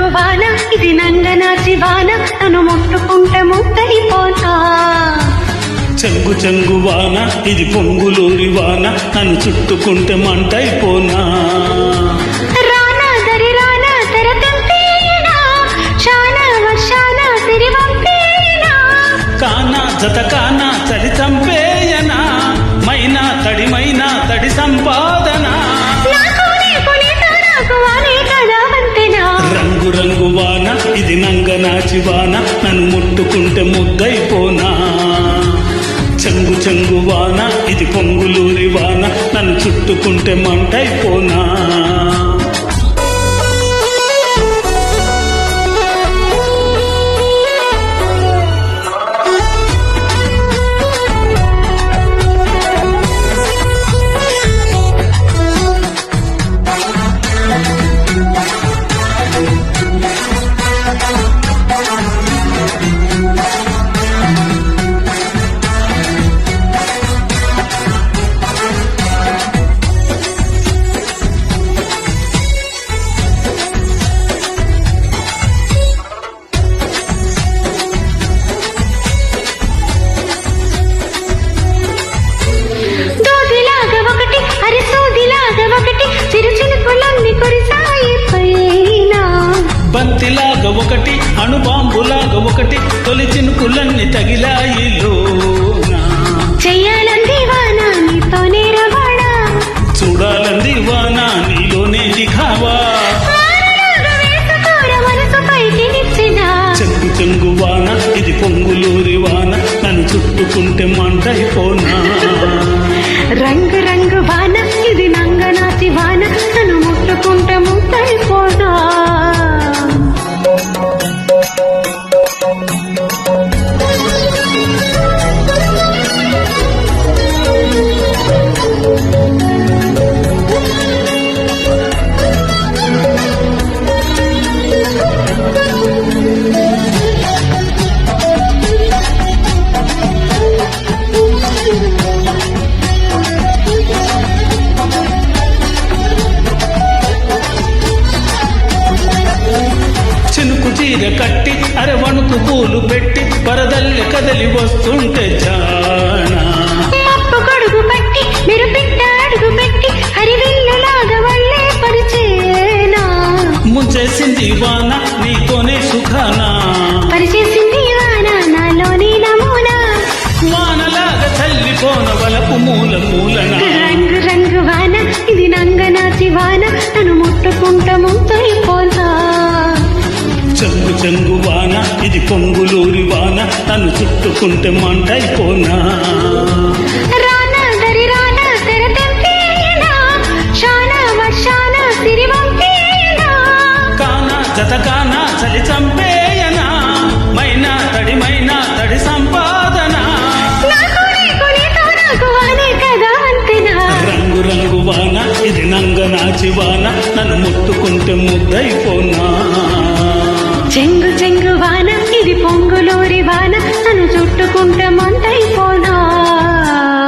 రంగు వాన ఇది నంగనాచి వాన నన్ను ముట్టుకుంటే ముద్దయిపోతా చెంగు చెంగు వాన ఇది పొంగులూరి వాన నన్ను చుట్టుకుంటే మంటైపోనా రానా దరి రానా తెర తెంపేనా శానా వర్షాన సిరి వంపేనా కానా జత కానా చలి చంపేయనా మైనా తడిమైనా తడి సంపాదన రంగు రంగు వాన ఇది నంగనాచి వాన నన్ను ముట్టుకుంటే ముద్దైపోనా చెంగు చెంగు వాన ఇది పొంగులూరి వాన నన్ను చుట్టుకుంటే మంటైపోనా బంతిలాగా ఒకటి అణుబాంబులాగా ఒకటి తొలి చినుకులన్నీ తగిలాయిలోనా చెయ్యాలంది వాన నీతోనే రవాణా చూడాలంది వాన నీలోనే దిఖావా చెంగు చెంగు వాన ఇది పొంగులూరి వాన నన్ను చుట్టుకుంటే మంటైపోనా రంగు రంగు వాన ఇది నంగనాచి వాన నన్ను ముట్టుకుంటే ముద్దయిపోనా చినుకు చీర కట్టి అరవణుకు పూలు పెట్టి పరదల్లి కదలి వస్తుంటే జానా మప్పు గొడుగు పట్టి మీరు పిట్ట అడుగు పెట్టి హరివిల్లులాగా వల్లే పరిచేనా ముంచేసింది వాన నీతోనే సుఖానా పరిచేసింది వాన నాలోని నమూనా వానలాగా చల్లిపోన వలపు మూల మూలన రంగు రంగు వాన ఇది నంగనాచి వాన నన్ను ముట్టుకుంట ముద్దయిపోనా చెంగు చెంగు వాన ఇది పొంగులూరి వాన నన్ను చుట్టుకుంటే మంటైపోనా రానా దరి రానా తెర తెంపేనా శానా వర్షాన సిరి వంపేనా కానా జత కానా చలి చంపేయనా మైనా తడిమైనా తడి సంపాదన రంగు రంగు వాన ఇది నంగనాచి వాన నన్ను ముట్టుకుంటే ముద్దైపోనా చెంగు చెంగు వాన ఇది పొంగులూరి వాన నన్ను చుట్టుకుంటే